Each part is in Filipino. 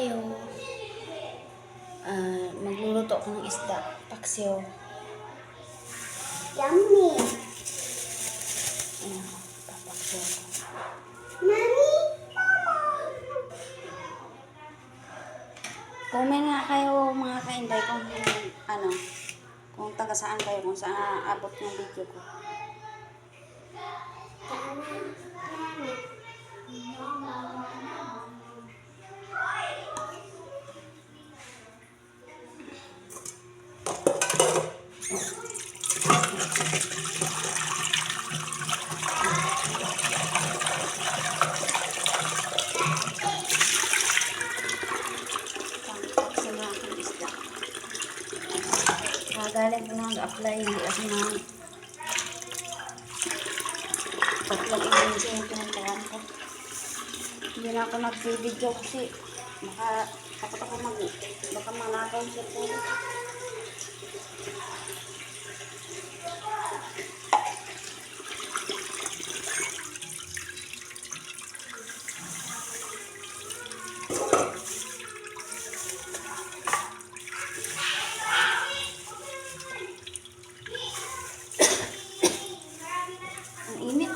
tayo. Magluluto ako ng isda. Paksiw. Yummy! Ayan, papaksiw ko. Mami! Mama! Comment nga kayo mga kainday kung taga saan kayo, kung saan abot yung video ko. Galing ko na nag-apply, hindi kasi na tatlong agency yung pinuntahan ko. Hindi na ako nag-video kasi takot ako baka manakaw siya po. Init.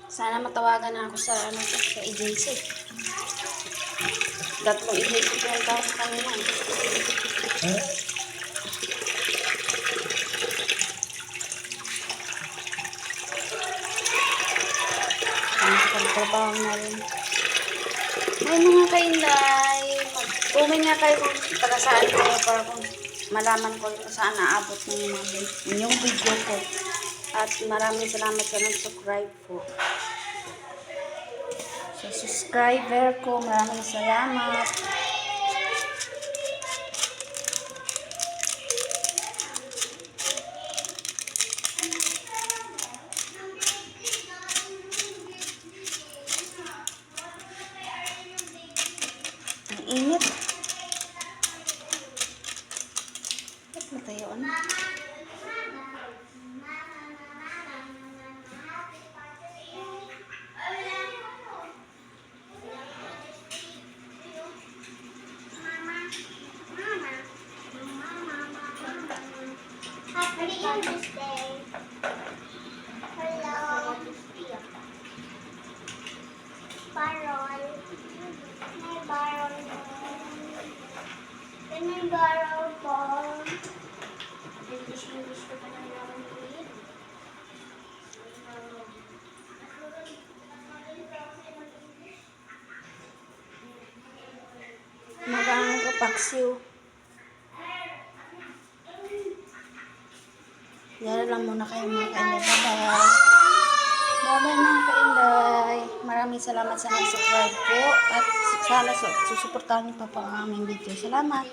Sana matawagan na ako sa sa agency. Tatlong agency ko yung tao sa kanila. Trabaho na rin. Ay mga kainday, mag-comment nga kayo kung taga saan kayo para kung malaman ko kung saan naabot ng inyong video ko. At maraming salamat sa nag-subscribe po. Sa subscriber ko, maraming salamat. Ang init. Ba't matayaan? Happy Independence Day. Hello. Barol. May barol po. May barol po. English ko pa na naman ulit. Magang kapaksiw. Yan lang muna kayo mga kainday. Bye-bye. Bye-bye mga kainday. Maraming salamat sa nag-subscribe po. At sana susuportahan niyo pa ang aming video. Salamat.